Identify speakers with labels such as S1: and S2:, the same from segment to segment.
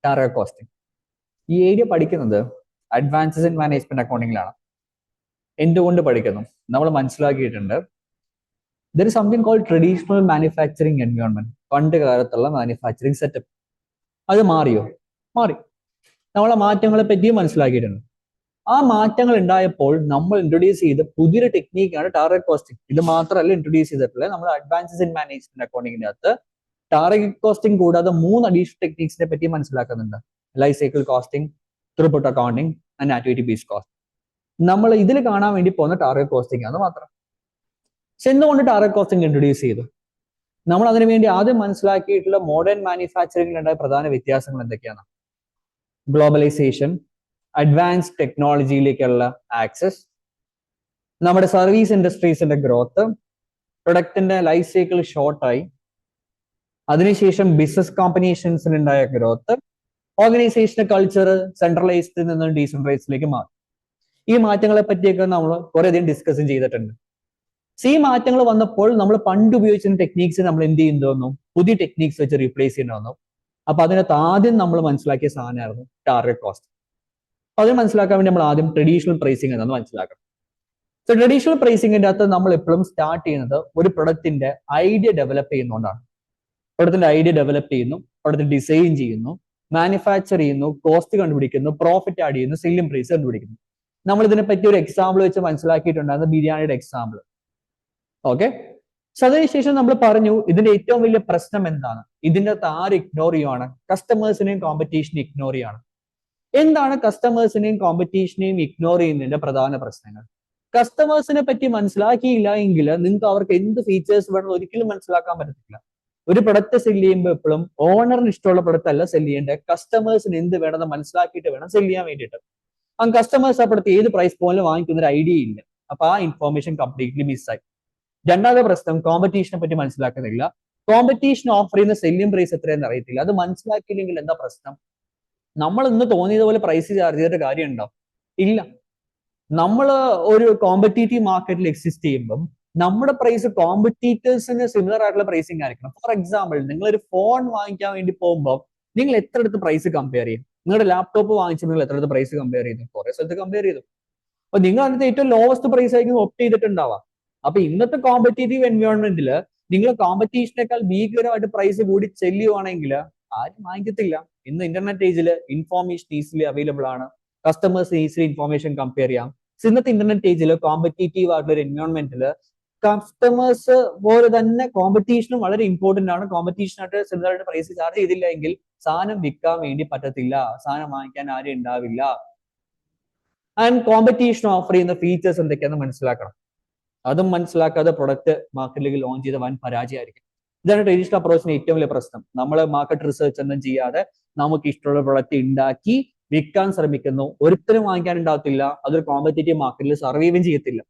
S1: Target costing. ഈ area പഠിക്കുന്നത് advances in management അക്കൗണ്ടിങ്ങിലാണ്. എന്തുകൊണ്ട് പഠിക്കുന്നു? നമ്മൾ മനസ്സിലാക്കിയിട്ടുണ്ട് there is something called traditional manufacturing environment. പണ്ട് കാലത്തുള്ള മാനുഫാക്ചറിങ് സെറ്റപ്പ് അത് മാറിയോ? മാറി. നമ്മളെ മാറ്റങ്ങളെ പറ്റിയും മനസ്സിലാക്കിയിട്ടുണ്ട്. ആ മാറ്റങ്ങൾ ഉണ്ടായപ്പോൾ നമ്മൾ ഇൻട്രൊഡ്യൂസ് ചെയ്ത പുതിയൊരു ടെക്നീക്കാണ് ടാർഗറ്റ് കോസ്റ്റിംഗ്. ഇത് മാത്രമല്ല ഇൻട്രൊഡ്യൂസ് ചെയ്തിട്ടുള്ളത് നമ്മൾ അഡ്വാൻസസ് ഇൻ മാനേജ്മെന്റ് അക്കൗണ്ടിങ്ങിന്റെ അകത്ത് ടാർഗറ്റ് കോസ്റ്റിംഗ് കൂടാതെ 3 അഡീഷണൽ ടെക്നിക്സിനെ പറ്റി മനസ്സിലാക്കുന്നുണ്ട്. Life cycle costing, throughput accounting and activity based cost. നമ്മൾ ഇതിൽ കാണാൻ വേണ്ടി പോകുന്ന ടാർഗറ്റ് കോസ്റ്റിംഗ് ആണ് മാത്രം. പക്ഷെ എന്തുകൊണ്ട് ടാർഗറ്റ് കോസ്റ്റിംഗ് ഇൻട്രൊഡ്യൂസ് ചെയ്തു? നമ്മൾ അതിനു വേണ്ടി ആദ്യം മനസ്സിലാക്കിയിട്ടുള്ള മോഡേൺ മാനുഫാക്ചറിംഗിലുണ്ടായ പ്രധാന വ്യത്യാസങ്ങൾ എന്തൊക്കെയാണ്? ഗ്ലോബലൈസേഷൻ, അഡ്വാൻസ് ടെക്നോളജിയിലേക്കുള്ള ആക്സസ്, നമ്മുടെ സർവീസ് ഇൻഡസ്ട്രീസിന്റെ ഗ്രോത്ത്, പ്രൊഡക്റ്റിന്റെ ലൈഫ് സൈക്കിൾ ഷോർട്ടായി, അതിനുശേഷം ബിസിനസ് കോമ്പിനേഷൻസിനുണ്ടായ ഗ്രോത്ത്, ഓർഗനൈസേഷന്റെ കൾച്ചർ സെൻട്രലൈസ്ഡിൽ നിന്ന് ഡീസെൻട്രലൈസ്ഡിലേക്ക് മാറി. ഈ മാറ്റങ്ങളെ പറ്റിയൊക്കെ നമ്മൾ കുറേയധികം ഡിസ്കസും ചെയ്തിട്ടുണ്ട്. ഈ മാറ്റങ്ങൾ വന്നപ്പോൾ നമ്മൾ പണ്ട് ഉപയോഗിച്ചിരുന്ന ടെക്നീക്സ് നമ്മൾ എന്ത് ചെയ്യുന്നു? പുതിയ ടെക്നീക്സ് വെച്ച് റീപ്ലേസ് ചെയ്യണമെന്നു. അപ്പൊ അതിനകത്ത് ആദ്യം നമ്മൾ മനസ്സിലാക്കിയ സാധനമായിരുന്നു ടാർഗറ്റ് കോസ്റ്റ്. അപ്പൊ അത് മനസ്സിലാക്കാൻ വേണ്ടി നമ്മൾ ആദ്യം ട്രഡീഷണൽ പ്രൈസിംഗ് എന്താണെന്ന് മനസ്സിലാക്കണം. സോ ട്രഡീഷണൽ പ്രൈസിംഗിന്റെ അകത്ത് നമ്മൾ എപ്പോഴും സ്റ്റാർട്ട് ചെയ്യുന്നത് ഒരു പ്രൊഡക്റ്റിന്റെ ഐഡിയ ഡെവലപ്പ് ചെയ്യുന്നതുകൊണ്ടാണ്. പ്രൊഡക്റ്റിന്റെ ഐഡിയ ഡെവലപ്പ് ചെയ്യുന്നു, പ്രൊഡക്റ്റ് ഡിസൈൻ ചെയ്യുന്നു, മാനുഫാക്ചർ ചെയ്യുന്നു, കോസ്റ്റ് കണ്ടുപിടിക്കുന്നു, പ്രോഫിറ്റ് ആഡ് ചെയ്യുന്നു, സെല്ലിംഗ് പ്രൈസ് കണ്ടുപിടിക്കുന്നു. നമ്മൾ ഇതിനെ പറ്റി ഒരു എക്സാമ്പിൾ വെച്ച് മനസ്സിലാക്കിയിട്ടുണ്ടായിരുന്നു, ബിരിയാണിയുടെ എക്സാമ്പിൾ. ഓക്കെ. സോ അതിനുശേഷം നമ്മൾ പറഞ്ഞു ഇതിന്റെ ഏറ്റവും വലിയ പ്രശ്നം എന്താണ്? ഇതിന്റെ അകത്ത് ആര് ഇഗ്നോർ ചെയ്യുവാണ്? കസ്റ്റമേഴ്സിനെയും കോമ്പറ്റീഷനെയും ഇഗ്നോർ ചെയ്യാണ്. എന്താണ് കസ്റ്റമേഴ്സിനെയും കോമ്പറ്റീഷനെയും ഇഗ്നോർ ചെയ്യുന്നതിന്റെ പ്രധാന പ്രശ്നങ്ങൾ? കസ്റ്റമേഴ്സിനെ പറ്റി മനസ്സിലാക്കിയില്ല എങ്കിൽ നിങ്ങൾക്ക് അവർക്ക് എന്ത് ഫീച്ചേഴ്സ് വേണം ഒരിക്കലും മനസ്സിലാക്കാൻ പറ്റത്തില്ല. ഒരു പ്രൊഡക്റ്റ് സെല് ചെയ്യുമ്പോൾ എപ്പോഴും ഓണറിന് ഇഷ്ടമുള്ള പ്രൊഡക്റ്റ് അല്ല സെല് ചെയ്യേണ്ടത്, കസ്റ്റമേഴ്സിന് എന്ത് വേണമെന്ന് മനസ്സിലാക്കിയിട്ട് വേണം സെല് ചെയ്യാൻ വേണ്ടിയിട്ട്. ആ കസ്റ്റമേഴ്സ് ആ പ്രൊഡക്റ്റ് ഏത് പ്രൈസ് പോയിന്റിൽ വാങ്ങിക്കുന്ന ഒരു ഐഡിയ ഇല്ല. അപ്പൊ ആ ഇൻഫോർമേഷൻ കംപ്ലീറ്റ്ലി മിസ്സായി. രണ്ടാമത്തെ പ്രശ്നം കോമ്പറ്റീഷനെ പറ്റി മനസ്സിലാക്കുന്നില്ല. കോമ്പറ്റീഷൻ ഓഫർ ചെയ്യുന്ന സെല്ലിംഗ് പ്രൈസ് എത്രയെന്ന് അറിയത്തില്ല. അത് മനസ്സിലാക്കിയില്ലെങ്കിൽ എന്താ പ്രശ്നം? നമ്മൾ ഇന്ന് തോന്നിയതുപോലെ പ്രൈസ് ചാർജ് ചെയ്തിട്ട് കാര്യം ഉണ്ടോ? ഇല്ല. നമ്മൾ ഒരു കോമ്പറ്റീറ്റീവ് മാർക്കറ്റിൽ എക്സിസ്റ്റ് ചെയ്യുമ്പം നമ്മുടെ പ്രൈസ് കോമ്പറ്റീറ്റേഴ്സിന് സിമിലർ ആയിട്ടുള്ള പ്രൈസിങ് ആയിരിക്കണം. ഫോർ എക്സാമ്പിൾ, നിങ്ങൾ ഒരു ഫോൺ വാങ്ങിക്കാൻ വേണ്ടി പോകുമ്പോൾ നിങ്ങൾ എത്ര അടുത്ത് പ്രൈസ് കമ്പയർ ചെയ്യും? നിങ്ങളുടെ ലാപ്ടോപ്പ് വാങ്ങിച്ച് നിങ്ങൾ എത്ര അടുത്ത് പ്രൈസ് കമ്പയർ ചെയ്തു? കുറെ സ്ഥലത്ത് കമ്പയർ ചെയ്തു. അപ്പൊ നിങ്ങൾ അതിനകത്ത് ഏറ്റവും ലോവസ്റ്റ് പ്രൈസ് ആയിരിക്കും ഒപ്റ്റ് ചെയ്തിട്ടുണ്ടാവാം. അപ്പൊ ഇന്നത്തെ കോമ്പറ്റീറ്റീവ് എൻവയോൺമെന്റിൽ നിങ്ങൾ കോമ്പറ്റീഷനേക്കാൾ ഭീകരമായിട്ട് പ്രൈസ് കൂടി ചെല്ലുവാണെങ്കിൽ ആരും വാങ്ങിക്കത്തില്ല. ഇന്ന് ഇന്റർനെറ്റ് ഏജിൽ ഇൻഫോർമേഷൻ ഈസിലി അവൈലബിൾ ആണ്. കസ്റ്റമേഴ്സ് ഈസിലി ഇൻഫോർമേഷൻ കമ്പയർ ചെയ്യാം. ഇന്നത്തെ ഇന്റർനെറ്റ് ഏജിൽ കോമ്പറ്റീറ്റീവ് ആയിട്ടുള്ള ഒരു എൻവയോൺമെന്റിൽ കസ്റ്റമേഴ്സ് പോലെ തന്നെ കോമ്പറ്റീഷനും വളരെ ഇമ്പോർട്ടന്റ് ആണ്. കോമ്പറ്റീഷനായിട്ട് സിമിലർ ആയിട്ട് പ്രൈസ് ചാർജ് ചെയ്തില്ല എങ്കിൽ സാധനം വിൽക്കാൻ വേണ്ടി പറ്റത്തില്ല, സാധനം വാങ്ങിക്കാൻ ആരും ഉണ്ടാവില്ല. ആൻഡ് കോമ്പറ്റീഷൻ ഓഫർ ചെയ്യുന്ന ഫീച്ചേഴ്സ് എന്തൊക്കെയാണെന്ന് മനസ്സിലാക്കണം. അതും മനസ്സിലാക്കാതെ പ്രൊഡക്റ്റ് മാർക്കറ്റിലേക്ക് ലോഞ്ച് ചെയ്ത വൻ പരാജയമായിരിക്കും. ഇതാണ് ട്രഡീഷണൽ അപ്രോച്ചിന്റെ ഏറ്റവും വലിയ പ്രശ്നം. നമ്മൾ മാർക്കറ്റ് റിസർച്ച് ഒന്നും ചെയ്യാതെ നമുക്ക് ഇഷ്ടമുള്ള പ്രൊഡക്റ്റ് ഉണ്ടാക്കി വിൽക്കാൻ ശ്രമിക്കുന്നു. ഒരിക്കലും വാങ്ങിക്കാൻ ഉണ്ടാകത്തില്ല. അതൊരു കോമ്പറ്റീറ്റീവ് മാർക്കറ്റിൽ സർവൈവും ചെയ്യത്തില്ല.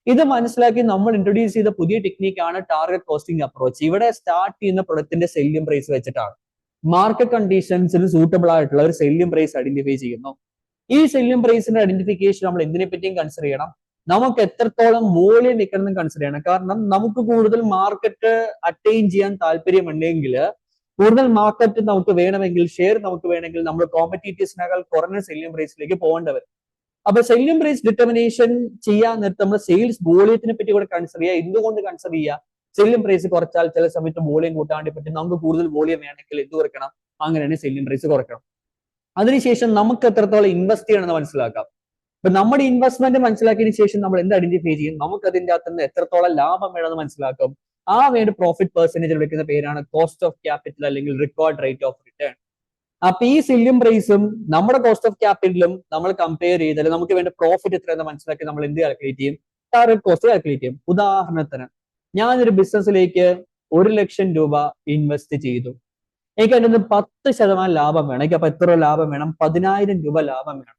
S1: ഇത് മനസ്സിലാക്കി നമ്മൾ ഇൻട്രൊഡ്യൂസ് ചെയ്ത പുതിയ ടെക്നിക്കാണ് ടാർഗറ്റ് കോസ്റ്റിംഗ് അപ്രോച്ച്. ഇവിടെ സ്റ്റാർട്ട് ചെയ്യുന്ന പ്രൊഡക്റ്റിന്റെ സെല്ലിംഗ് പ്രൈസ് വെച്ചിട്ടാണ്. മാർക്കറ്റ് കണ്ടീഷൻസിന് സൂട്ടബിൾ ആയിട്ടുള്ള ഒരു സെല്ലിംഗ് പ്രൈസ് ഐഡന്റിഫൈ ചെയ്യുന്നു. ഈ സെല്ലിംഗ് പ്രൈസിന്റെ ഐഡന്റിഫിക്കേഷൻ നമ്മൾ എന്തിനെ പറ്റിയും കൺസിഡർ ചെയ്യണം. നമുക്ക് എത്രത്തോളം വോളിയം നിൽക്കണം കൺസിഡർ ചെയ്യണം. കാരണം നമുക്ക് കൂടുതൽ മാർക്കറ്റ് അറ്റൈൻ ചെയ്യാൻ താല്പര്യമുണ്ടെങ്കിൽ, കൂടുതൽ മാർക്കറ്റ് നമുക്ക് വേണമെങ്കിൽ, ഷെയർ നമുക്ക് വേണമെങ്കിൽ, നമ്മൾ കോമ്പറ്റീറ്റേഴ്സിനേക്കാൾ കുറഞ്ഞ സെല്ലിംഗ് പ്രൈസിലേക്ക് പോകേണ്ടി വരും. അപ്പൊ സെല്ലിംഗ് പ്രൈസ് ഡിറ്റർമിനേഷൻ ചെയ്യാൻ നേരത്തെ നമ്മൾ സെയിൽസ് വോളിയത്തിനെ പറ്റി കൂടെ കൺസിഡർ ചെയ്യുക. എന്തുകൊണ്ട് കൺസിഡർ ചെയ്യുക? സെല്ലിംഗ് പ്രൈസ് കുറച്ചാൽ ചില സമയത്ത് വോളിയം കൂട്ടാൻ വേണ്ടി പറ്റും. നമുക്ക് കൂടുതൽ വോളിയം വേണമെങ്കിൽ എന്ത് കുറയ്ക്കണം? അങ്ങനെയാണ് സെല്ലിംഗ് പ്രൈസ് കുറയ്ക്കണം. അതിനുശേഷം നമുക്ക് എത്രത്തോളം ഇൻവെസ്റ്റ് ചെയ്യണമെന്ന് മനസ്സിലാക്കാം. അപ്പൊ നമ്മുടെ ഇൻവെസ്റ്റ്മെന്റ് മനസ്സിലാക്കിയതിനു ശേഷം നമ്മൾ എന്ത് ഐഡന്റിഫൈ ചെയ്യും? നമുക്ക് അതിന്റെ അകത്ത് നിന്ന് എത്രത്തോളം ലാഭം വേണമെന്ന് മനസ്സിലാക്കും. ആ വേണ്ടി പ്രോഫിറ്റ് പെർസെന്റേജ് വിളിക്കുന്ന പേരാണ് കോസ്റ്റ് ഓഫ് ക്യാപിറ്റൽ അല്ലെങ്കിൽ റിക്വയർഡ് റേറ്റ് ഓഫ് റിട്ടേൺ. അപ്പൊ ഈ സെല്ലിംഗ് പ്രൈസും നമ്മുടെ കോസ്റ്റ് ഓഫ് ക്യാപിറ്റലും നമ്മൾ കമ്പയർ ചെയ്താൽ നമുക്ക് വേണ്ട പ്രോഫിറ്റ് എത്രയെന്ന് മനസ്സിലാക്കി നമ്മൾ എന്ത് കാൽക്കുലേറ്റ് ചെയ്യും? ടാർഗറ്റ് കോസ്റ്റ് കാൽക്കുലേറ്റ് ചെയ്യും. ഉദാഹരണത്തിന് ഞാനൊരു ബിസിനസ്സിലേക്ക് 1 ലക്ഷം രൂപ ഇൻവെസ്റ്റ് ചെയ്തു. എനിക്ക് അതിൽ നിന്ന് 10% ലാഭം വേണം. എനിക്ക് അപ്പൊ എത്ര ലാഭം വേണം? 10,000 രൂപ ലാഭം വേണം.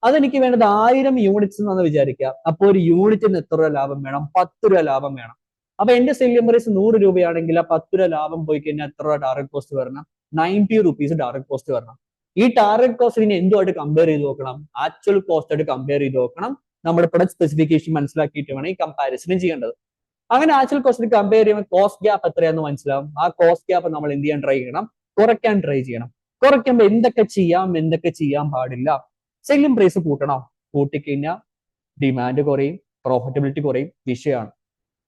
S1: അതെനിക്ക് വേണ്ടത് 1000 യൂണിറ്റ്സ് എന്ന് വിചാരിക്കുക. അപ്പോൾ ഒരു യൂണിറ്റിന് എത്ര രൂപ ലാഭം വേണം? 10 രൂപ ലാഭം വേണം. അപ്പൊ എന്റെ സെല്ലിംഗ് പ്രൈസ് 100 രൂപയാണെങ്കിൽ ആ 10 രൂപ ലാഭം പോയി കഴിഞ്ഞാൽ എത്ര രൂപ ടാർഗറ്റ് കോസ്റ്റ് വരണം? 90 റുപ്പീസ് ടാർഗറ്റ് കോസ്റ്റ് വരണം. ഈ ടാർഗറ്റ് കോസ്റ്റിനെ എന്തുമായിട്ട് കമ്പയർ ചെയ്ത് നോക്കണം? ആക്ച്വൽ കോസ്റ്റ് ആയിട്ട് കമ്പയർ ചെയ്ത് നോക്കണം. നമ്മുടെ പ്രൊഡക്റ്റ് സ്പെസിഫിക്കേഷൻ മനസ്സിലാക്കിയിട്ട് വേണം ഈ കമ്പാരിസൺ ചെയ്യേണ്ടത്. അങ്ങനെ ആക്ച്വൽ കോസ്റ്റിന് കമ്പയർ ചെയ്യുമ്പോൾ കോസ്റ്റ് ഗ്യാപ്പ് എത്രയാണെന്ന് മനസ്സിലാവും. ആ കോസ്റ്റ് ഗ്യാപ്പ് നമ്മൾ എന്ത് ചെയ്യാൻ ട്രൈ ചെയ്യണം? കുറയ്ക്കാൻ ട്രൈ ചെയ്യണം. കുറയ്ക്കുമ്പോൾ എന്തൊക്കെ ചെയ്യാം, എന്തൊക്കെ ചെയ്യാൻ പാടില്ല? സെല്ലിംഗ് പ്രൈസ് കൂട്ടണം, കൂട്ടിക്കഴിഞ്ഞാൽ ഡിമാൻഡ് കുറയും, പ്രോഫിറ്റബിലിറ്റി കുറയും, വിഷയമാണ്.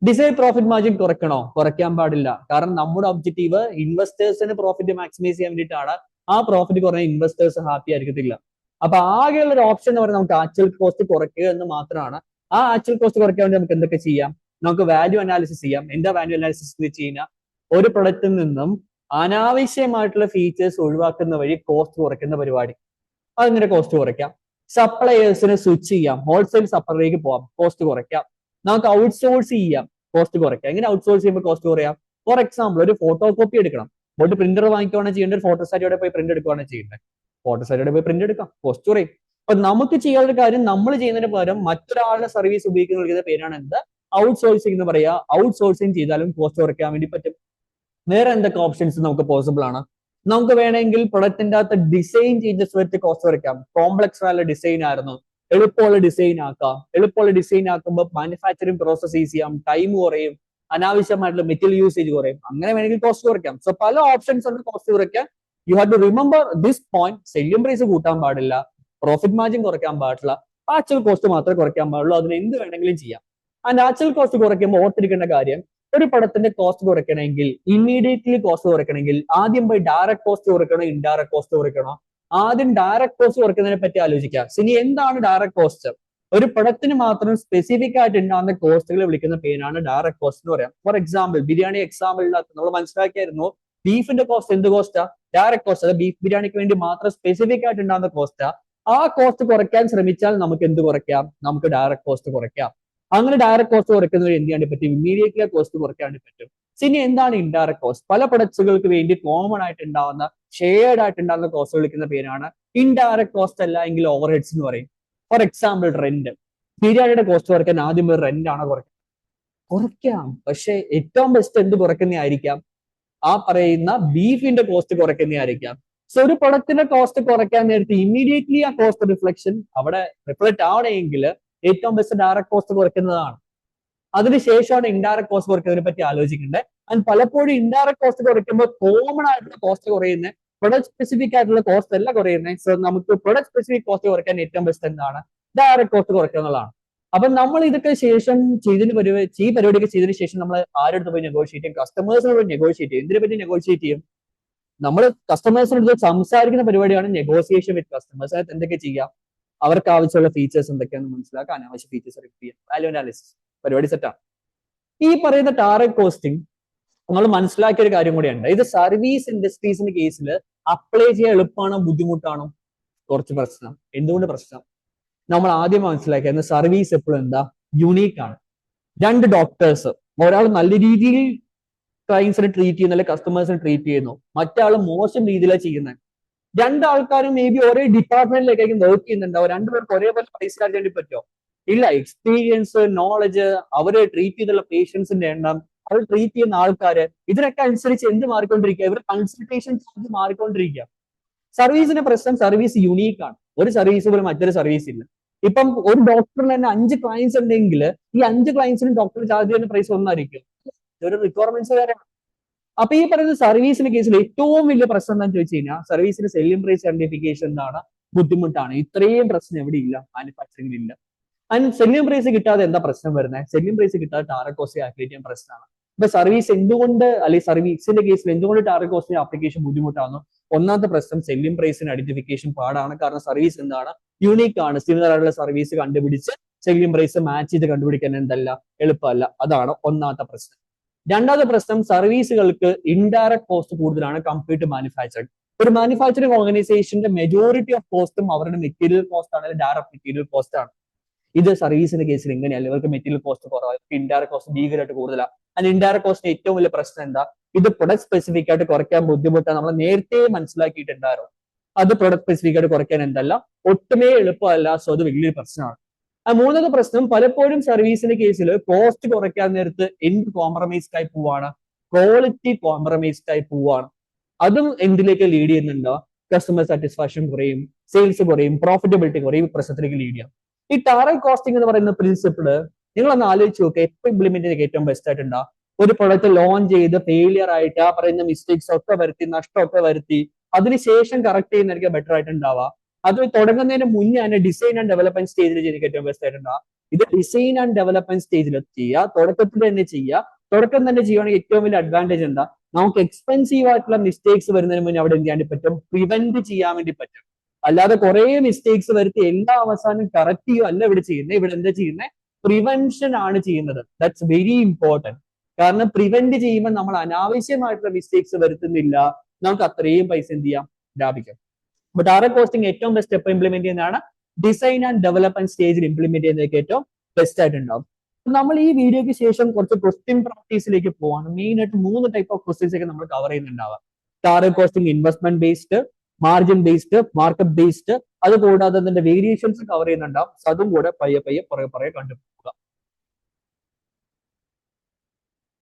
S1: ഡിസൈഡ് പ്രോഫിറ്റ് മാർജിൻ കുറയ്ക്കണോ? കുറയ്ക്കാൻ പാടില്ല. കാരണം നമ്മുടെ ഒബ്ജക്റ്റീവ് ഇൻവെസ്റ്റേഴ്സിന് പ്രോഫിറ്റ് മാക്സിമൈസ് ചെയ്യാൻ വേണ്ടിയിട്ടാണ്. ആ പ്രോഫിറ്റ് കുറഞ്ഞ ഇൻവെസ്റ്റേഴ്സ് ഹാപ്പി ആയിരിക്കത്തില്ല. അപ്പൊ ആകെയുള്ള ഒരു ഓപ്ഷൻ എന്ന് പറയുന്നത് നമുക്ക് ആക്ച്വൽ കോസ്റ്റ് കുറയ്ക്കുക എന്ന് മാത്രമാണ്. ആ ആക്ച്വൽ കോസ്റ്റ് കുറയ്ക്കാൻ വേണ്ടി നമുക്ക് എന്തൊക്കെ ചെയ്യാം? നമുക്ക് വാല്യൂ അനാലിസിസ് ചെയ്യാം. എന്താ വാല്യൂ അനാലിസിസ് വെച്ച് കഴിഞ്ഞാൽ ഒരു പ്രൊഡക്റ്റിൽ നിന്നും അനാവശ്യമായിട്ടുള്ള ഫീച്ചേഴ്സ് ഒഴിവാക്കുന്ന വഴി കോസ്റ്റ് കുറയ്ക്കുന്ന പരിപാടി. അതിങ്ങനെ കോസ്റ്റ് കുറയ്ക്കാം. സപ്ലയേഴ്സിനെ സ്വിച്ച് ചെയ്യാം, ഹോൾസെയിൽ സപ്ലൈയിലേക്ക് പോവാം, കോസ്റ്റ് കുറയ്ക്കാം. നമുക്ക് ഔട്ട്സോഴ്സ് ചെയ്യാം, കോസ്റ്റ് കുറയ്ക്കാം. എങ്ങനെ ഔട്ട്സോഴ്സ് ചെയ്യുമ്പോൾ കോസ്റ്റ് കുറയാം? ഫോർ എക്സാമ്പിൾ, ഒരു ഫോട്ടോ കോപ്പി എടുക്കണം, ഒരു പ്രിന്റർ വാങ്ങിക്കുവാണ് ചെയ്യേണ്ടത്, ഒരു ഫോട്ടോസ്റ്റാറ്റിയോടെ പോയി പ്രിന്റ് എടുക്കുവാണ് ചെയ്യേണ്ടത്. ഫോട്ടോസ്റ്റാറ്റിയോടെ പോയി പ്രിന്റ് എടുക്കാം, കോസ്റ്റ് കുറയും. അപ്പൊ നമുക്ക് ചെയ്യാനുള്ള കാര്യം നമ്മൾ ചെയ്യുന്നതിന് പകരം മറ്റൊരാളുടെ സർവീസ് ഉപയോഗിക്കുന്ന പേരാണ് എന്ത്? ഔട്ട്സോഴ്സിംഗ് എന്ന് പറയാ. ഔട്ട്സോഴ്സിംഗ് ചെയ്താലും കോസ്റ്റ് കുറയ്ക്കാൻ വേണ്ടി പറ്റും. വേറെ എന്തൊക്കെ ഓപ്ഷൻസ് നമുക്ക് പോസിബിൾ ആണ്? നമുക്ക് വേണമെങ്കിൽ പ്രൊഡക്റ്റിന്റെ അകത്ത് ഡിസൈൻ ചേഞ്ചസ് വരുത്തി കോസ്റ്റ് കുറയ്ക്കാം. കോംപ്ലക്സ് ആയുള്ള ഡിസൈൻ ആയിരുന്നു, എളുപ്പമുള്ള ഡിസൈൻ ആക്കാം. എളുപ്പമുള്ള ഡിസൈൻ ആക്കുമ്പോൾ മാനുഫാക്ചറിങ് പ്രോസസ് ഈസി ചെയ്യാം, ടൈം കുറയും, അനാവശ്യമായിട്ടുള്ള മെറ്റീരിയൽ യൂസേജ് കുറയും. അങ്ങനെ വേണമെങ്കിൽ കോസ്റ്റ് കുറയ്ക്കാം. സോ പല ഓപ്ഷൻസ് ഉണ്ട് കോസ്റ്റ് കുറയ്ക്കാൻ. You have to remember this point. Selling price കൂട്ടാൻ പാടില്ല, പ്രോഫിറ്റ് മാർജിൻ കുറയ്ക്കാൻ പാടില്ല, ആക്ച്വൽ കോസ്റ്റ് മാത്രമേ കുറയ്ക്കാൻ പാടുള്ളൂ. അതിന് എന്ത് വേണമെങ്കിലും ചെയ്യാം. ആൻഡ് ആക്ച്വൽ കോസ്റ്റ് കുറയ്ക്കുമ്പോൾ ഓർത്തിരിക്കേണ്ട കാര്യം, ഒരു പടത്തിന്റെ കോസ്റ്റ് കുറയ്ക്കണമെങ്കിൽ, ഇമ്മീഡിയറ്റ്ലി കോസ്റ്റ് കുറയ്ക്കണമെങ്കിൽ ആദ്യം പോയി ഡയറക്ട് കോസ്റ്റ് കുറയ്ക്കണോ, ഇൻഡയറക്ട് കോസ്റ്റ് കുറയ്ക്കണോ? ആദ്യം ഡയറക്ട് കോസ്റ്റ് കുറയ്ക്കുന്നതിനെ പറ്റി ആലോചിക്കാം. ഇനി എന്താണ് ഡയറക്ട് കോസ്റ്റ്? ഒരു പ്രൊഡക്റ്റിന് മാത്രം സ്പെസിഫിക് ആയിട്ട് ഉണ്ടാകുന്ന കോസ്റ്റുകൾ വിളിക്കുന്ന പേരാണ് ഡയറക്ട് കോസ്റ്റ് എന്ന് പറയാം. ഫോർ എക്സാമ്പിൾ, ബിരിയാണി എക്സാമ്പിളിനകത്ത് നമ്മൾ മനസ്സിലാക്കിയായിരുന്നു ബീഫിന്റെ കോസ്റ്റ് എന്ത് കോസ്റ്റാ? Direct cost. അത് ബീഫ് ബിരിയാണിക്ക് വേണ്ടി മാത്രം സ്പെസിഫിക് ആയിട്ട് ഉണ്ടാകുന്ന കോസ്റ്റാ. ആ കോസ്റ്റ് കുറയ്ക്കാൻ ശ്രമിച്ചാൽ നമുക്ക് എന്ത് കുറയ്ക്കാം? നമുക്ക് ഡയറക്ട് കോസ്റ്റ് കുറയ്ക്കാം. അങ്ങനെ ഡയറക്ട് കോസ്റ്റ് കുറയ്ക്കുന്നവർ എന്ത് ചെയ്യാൻ പറ്റും? ഇമ്മീഡിയറ്റ്ലി കോസ്റ്റ് കുറയ്ക്കാൻ പറ്റും. ഇനി എന്താണ് ഇൻഡയറക്ട് കോസ്റ്റ്? പല പ്രൊഡക്ട്സുകൾക്ക് വേണ്ടി കോമൺ ആയിട്ട് ഉണ്ടാവുന്ന, ഷെയർഡ് ആയിട്ട് ഉണ്ടാകുന്ന കോസ്റ്റ് വിളിക്കുന്ന പേരാണ് ഇൻഡയറക്ട് കോസ്റ്റ്, അല്ല എങ്കിൽ ഓവർ ഹെഡ്സ് എന്ന് പറയും. For example, rent. ബിരിയാണിയുടെ കോസ്റ്റ് കുറയ്ക്കാൻ ആദ്യം റെന്റ് ആണ് കുറയ്ക്കാം. പക്ഷെ ഏറ്റവും ബെസ്റ്റ് എന്ത് കുറയ്ക്കുന്നതായിരിക്കാം? ആ പറയുന്ന ബീഫിന്റെ കോസ്റ്റ് കുറയ്ക്കുന്നതായിരിക്കാം. സോ ഒരു പ്രൊഡക്റ്റിന്റെ കോസ്റ്റ് കുറയ്ക്കാൻ നേരത്തെ ഇമ്മീഡിയറ്റ്ലി ആ കോസ്റ്റ് റിഫ്ലക്ഷൻ അവിടെ റിഫ്ലക്ട് ആവണമെങ്കിൽ ഏറ്റവും ബെസ്റ്റ് ഡയറക്ട് കോസ്റ്റ് കുറയ്ക്കുന്നതാണ്. അതിനുശേഷമാണ് ഇൻഡയറക്ട് കോസ്റ്റ് കുറയ്ക്കുന്നതിനെ പറ്റി ആലോചിക്കേണ്ടത്. ആൻഡ് പലപ്പോഴും ഇൻഡയറക്ട് കോസ്റ്റ് കുറയ്ക്കുമ്പോൾ കോമൺ ആയിട്ടുള്ള കോസ്റ്റ് കുറയുന്നത്, പ്രൊഡക്റ്റ് സ്പെസിഫിക് ആയിട്ടുള്ള കോസ്റ്റ് അല്ല കുറയുന്നത്. സോ നമുക്ക് പ്രൊഡക്റ്റ് സ്പെസിഫിക് കോസ്റ്റ് കുറയ്ക്കാൻ ഏറ്റവും ബെസ്റ്റ് എന്താണ്? ഡയറക്ട് കോസ്റ്റ് കുറയ്ക്കുക എന്നുള്ളതാണ്. അപ്പൊ നമ്മൾ ഇതൊക്കെ ശേഷം ഈ പരിപാടിയൊക്കെ ചെയ്തതിനു ശേഷം നമ്മൾ ആരുടെ പോയി നെഗോഷിയേറ്റ് ചെയ്യും? കസ്റ്റമേഴ്സിനോട് നെഗോഷിയേറ്റ് ചെയ്യും. എന്തിനെ പറ്റി നെഗോഷിയേറ്റ് ചെയ്യും? നമ്മൾ കസ്റ്റമേഴ്സിനോട് സംസാരിക്കുന്ന പരിപാടിയാണ് നെഗോസിയേഷൻ വിത്ത് കസ്റ്റമേഴ്സ്. അതിന് എന്തൊക്കെ ചെയ്യാം? അവർക്ക് ആവശ്യമുള്ള ഫീച്ചേഴ്സ് എന്തൊക്കെയാണെന്ന് മനസ്സിലാക്കുക, അനാവശ്യ ഫീച്ചേഴ്സ് റിമൂവ് ചെയ്യാം, വാല്യൂ അനാലിസിസ്, പരിപാടി സെറ്റാണ്. ഈ പറയുന്ന ഡയറക്ട് കോസ്റ്റിംഗ് നമ്മൾ മനസ്സിലാക്കിയ ഒരു കാര്യം കൂടിയുണ്ട്. ഇത് സർവീസ് ഇൻഡസ്ട്രീസിന്റെ കേസിൽ അപ്ലൈ ചെയ്യാൻ എളുപ്പമാണോ ബുദ്ധിമുട്ടാണോ? കുറച്ച് പ്രശ്നം. എന്തുകൊണ്ട് പ്രശ്നം? നമ്മൾ ആദ്യം മനസ്സിലാക്കിയത് സർവീസ് എപ്പോഴും എന്താ? യുണീക്ക് ആണ്. രണ്ട് ഡോക്ടേഴ്സ്, ഒരാൾ നല്ല രീതിയിൽ ക്ലയൻസിനെ ട്രീറ്റ് ചെയ്യുന്നു, അല്ലെങ്കിൽ കസ്റ്റമേഴ്സിനെ ട്രീറ്റ് ചെയ്യുന്നു, മറ്റാൾ മോശം രീതിയിലാണ് ചെയ്യുന്നത്. രണ്ടാൾക്കാരും മേ ബി ഒരേ ഡിപ്പാർട്ട്മെന്റിലേക്കായിരിക്കും വർക്ക് ചെയ്യുന്നുണ്ടാവും. രണ്ടുപേർക്ക് ഒരേപോലെ പൈസ ചാർജ് വേണ്ടി പറ്റുമോ? ഇല്ല. എക്സ്പീരിയൻസ്, നോളജ്, അവരെ ട്രീറ്റ് ചെയ്തുള്ള പേഷ്യൻസിന്റെ എണ്ണം, അവർ ട്രീറ്റ് ചെയ്യുന്ന ആൾക്കാര്, ഇതിനൊക്കെ അനുസരിച്ച് എന്ത് മാറിക്കൊണ്ടിരിക്കുക? ഇവരുടെ കൺസൾട്ടേഷൻ ചാർജ് മാറിക്കൊണ്ടിരിക്കുക. സർവീസിന്റെ പ്രശ്നം, സർവീസ് യുണീക്ക് ആണ്. ഒരു സർവീസ് പോലും മറ്റൊരു സർവീസ് ഇല്ല. ഇപ്പം ഒരു ഡോക്ടറിന് തന്നെ 5 ക്ലയൻസ് ഉണ്ടെങ്കിൽ ഈ 5 ക്ലയൻസിനും ഡോക്ടർ ചാർജ് ചെയ്യുന്ന പ്രൈസ് ഒന്നായിരിക്കും. ഇതൊരു റിക്വയർമെന്റ്സ് കാര്യമാണ്. അപ്പൊ ഈ പറയുന്ന സർവീസിന്റെ കേസിൽ ഏറ്റവും വലിയ പ്രശ്നം എന്താണെന്ന് ചോദിച്ചു കഴിഞ്ഞാൽ, സർവീസിന്റെ സെല്ലിംഗ് പ്രൈസ് ഐഡന്റിഫിക്കേഷൻ എന്താണ്? ബുദ്ധിമുട്ടാണ്. ഇത്രയും പ്രശ്നം എവിടെ ഇല്ല? മാനുഫാക്ചറിംഗിൽ ഇല്ല. അതിന് സെല്ലിംഗ് പ്രൈസ് കിട്ടാതെ എന്താ പ്രശ്നം വരുന്നത്? സെല്ലിംഗ് പ്രൈസ് കിട്ടാതെ ഡയറക്ട് കോസ്റ്റ് കാൽക്കുലേറ്റ് ചെയ്യാൻ പ്രശ്നമാണ്. ഇപ്പൊ സർവീസ് എന്തുകൊണ്ട്, അല്ലെങ്കിൽ സർവീസിന്റെ കേസിൽ എന്തുകൊണ്ട് ഡയറക്ട് കോസ്റ്റിന്റെ ആപ്ലിക്കേഷൻ ബുദ്ധിമുട്ടാണ്? ഒന്നാമത്തെ പ്രശ്നം, സെല്ലിംഗ് പ്രൈസിന് ഐഡന്റിഫിക്കേഷൻ പാടാണ്. കാരണം സർവീസ് എന്താണ്? യൂണീക്ക് ആണ്. സിമിലർ ആയിട്ടുള്ള സർവീസ് കണ്ടുപിടിച്ച് സെല്ലിംഗ് പ്രൈസ് മാച്ച് ചെയ്ത് കണ്ടുപിടിക്കാൻ എന്തല്ല? എളുപ്പമല്ല. അതാണ് ഒന്നാമത്തെ പ്രശ്നം. രണ്ടാമത്തെ പ്രശ്നം, സർവീസുകൾക്ക് ഇൻഡയറക്ട് കോസ്റ്റ് കൂടുതലാണ് കമ്പയർഡ് ടു മാനുഫാക്ചറിംഗ്. ഒരു മാനുഫാക്ചറിംഗ് ഓർഗനൈസേഷന്റെ മെജോറിറ്റി ഓഫ് കോസ്റ്റും അവരുടെ മെറ്റീരിയൽ കോസ്റ്റ് ആണ്, അല്ലെങ്കിൽ ഡയറക്ട് മെറ്റീരിയൽ കോസ്റ്റ് ആണ്. ഇത് സർവീസിന്റെ കേസിൽ ഇങ്ങനെയല്ല. ഇവർക്ക് മെറ്റീരിയൽ കോസ്റ്റ് കുറവാണ്, ഇൻഡയറക്ട് കോസ്റ്റ് ഭീകരമായിട്ട് കൂടുതലാണ്. അതിന് ഇൻഡയറക്ട് കോസ്റ്റ് ഏറ്റവും വലിയ പ്രശ്നം എന്താ? ഇത് പ്രൊഡക്റ്റ് സ്പെസിഫിക് ആയിട്ട് കുറയ്ക്കാൻ ബുദ്ധിമുട്ടാണ്. നമ്മൾ നേരത്തെ മനസ്സിലാക്കിയിട്ടുണ്ടായിരുന്നു. അത് പ്രൊഡക്റ്റ് സ്പെസിഫിക് ആയിട്ട് കുറയ്ക്കാൻ എന്തല്ല, ഒട്ടുമേ എളുപ്പമല്ല. സോ അത് വലിയൊരു പ്രശ്നമാണ്. മൂന്നാമത്തെ പ്രശ്നം, പലപ്പോഴും സർവീസിന്റെ കേസിൽ കോസ്റ്റ് കുറയ്ക്കാൻ നേരത്ത് എന്ത് കോംപ്രമൈസ്ഡ് ആയി പോവാണ്? ക്വാളിറ്റി കോംപ്രമൈസ്ഡ് ആയി പോവാണ്. അതും എന്തിലേക്ക് ലീഡ് ചെയ്യുന്നുണ്ടോ? കസ്റ്റമർ സാറ്റിസ്ഫാക്ഷൻ കുറയും, സെയിൽസ് കുറയും, പ്രോഫിറ്റബിലിറ്റി കുറയും, പ്രശ്നത്തിലേക്ക് ലീഡ് ചെയ്യാം. ഈ ഡയറക്ട് കോസ്റ്റിംഗ് എന്ന് പറയുന്ന പ്രിൻസിപ്പിള് നിങ്ങളൊന്ന് ആലോചിച്ച് നോക്കുക. എപ്പോൾ ഇംപ്ലിമെന്റ് ചെയ്യാൻ ഏറ്റവും ബെസ്റ്റ് ആയിട്ടുണ്ടാവും? ഒരു പ്രൊഡക്റ്റ് ലോഞ്ച് ചെയ്ത് ഫെയിലിയർ ആയിട്ട് ആ പറയുന്ന മിസ്റ്റേക്സ് ഒക്കെ വരുത്തി, നഷ്ടമൊക്കെ വരുത്തി, അതിനുശേഷം കറക്റ്റ് ചെയ്യുന്നതായിരിക്കും ബെറ്റർ ആയിട്ടുണ്ടാവുക. അത് തുടങ്ങുന്നതിന് മുന്നേ തന്നെ ഡിസൈൻ ആൻഡ് ഡെവലപ്മെന്റ് സ്റ്റേജിൽ ചെയ്തിരിക്കും ഏറ്റവും ബെസ്റ്റ് ആയിട്ടുണ്ടാവുക. ഇത് ഡിസൈൻ ആൻഡ് ഡെവലപ്മെന്റ് സ്റ്റേജിൽ ചെയ്യുക, തുടക്കത്തിൽ തന്നെ ചെയ്യുക. തുടക്കം തന്നെ ചെയ്യുകയാണെങ്കിൽ ഏറ്റവും വലിയ അഡ്വാൻറ്റേജ് എന്താ, നമുക്ക് എക്സ്പെൻസീവ് ആയിട്ടുള്ള മിസ്റ്റേക്സ് വരുന്നതിന് മുന്നേ അവിടെ എന്ത് ചെയ്യാൻ പറ്റും, പ്രിവെന്റ് ചെയ്യാൻ വേണ്ടി പറ്റും. അല്ലാതെ കുറെ മിസ്റ്റേക്സ് വരുത്തി എല്ലാ അവസാനം കറക്റ്റ് ചെയ്യുക അല്ല ഇവിടെ ചെയ്യുന്നത്. ഇവിടെ എന്താ ചെയ്യുന്നത്, പ്രിവെൻഷൻ ആണ് ചെയ്യുന്നത്. That's very important. കാരണം പ്രിവെന്റ് ചെയ്യുമ്പോൾ നമ്മൾ അനാവശ്യമായിട്ടുള്ള മിസ്റ്റേക്സ് വരുത്തുന്നില്ല, നമുക്ക് അത്രയും പൈസ എന്ത് ചെയ്യാം, ലാഭിക്കാം. അപ്പൊ ഡയറക്ട് കോസ്റ്റിംഗ് ഏറ്റവും ബെസ്റ്റ് സ്റ്റെപ്പ് ഇംപ്ലിമെന്റ് ചെയ്യുന്നതാണ് ഡിസൈൻ ആൻഡ് ഡെവലപ്മെന്റ് സ്റ്റേജിൽ ഇംപ്ലിമെന്റ് ചെയ്യുന്നതൊക്കെ ഏറ്റവും ബെസ്റ്റ് ആയിട്ടുണ്ടാവും. നമ്മൾ ഈ വീഡിയോയ്ക്ക് ശേഷം കുറച്ച് ക്വസ്റ്റ്യൻ പ്രാക്ടീസിലേക്ക് പോവാണ്. മെയിൻ ആയിട്ട് 3 ടൈപ്പ് ഓഫ് ക്വസ്റ്റ്യൻസ് ഒക്കെ നമ്മൾ കവർ ചെയ്യുന്നുണ്ടാവുക. Direct costing investment based, margin based, market based, അതുകൂടാതെ അതിന്റെ വേരിയേഷൻസ് കവർ ചെയ്യുന്നുണ്ടാവും. അതും കൂടെ പയ്യെ പുറകെ കണ്ടുപോകുക.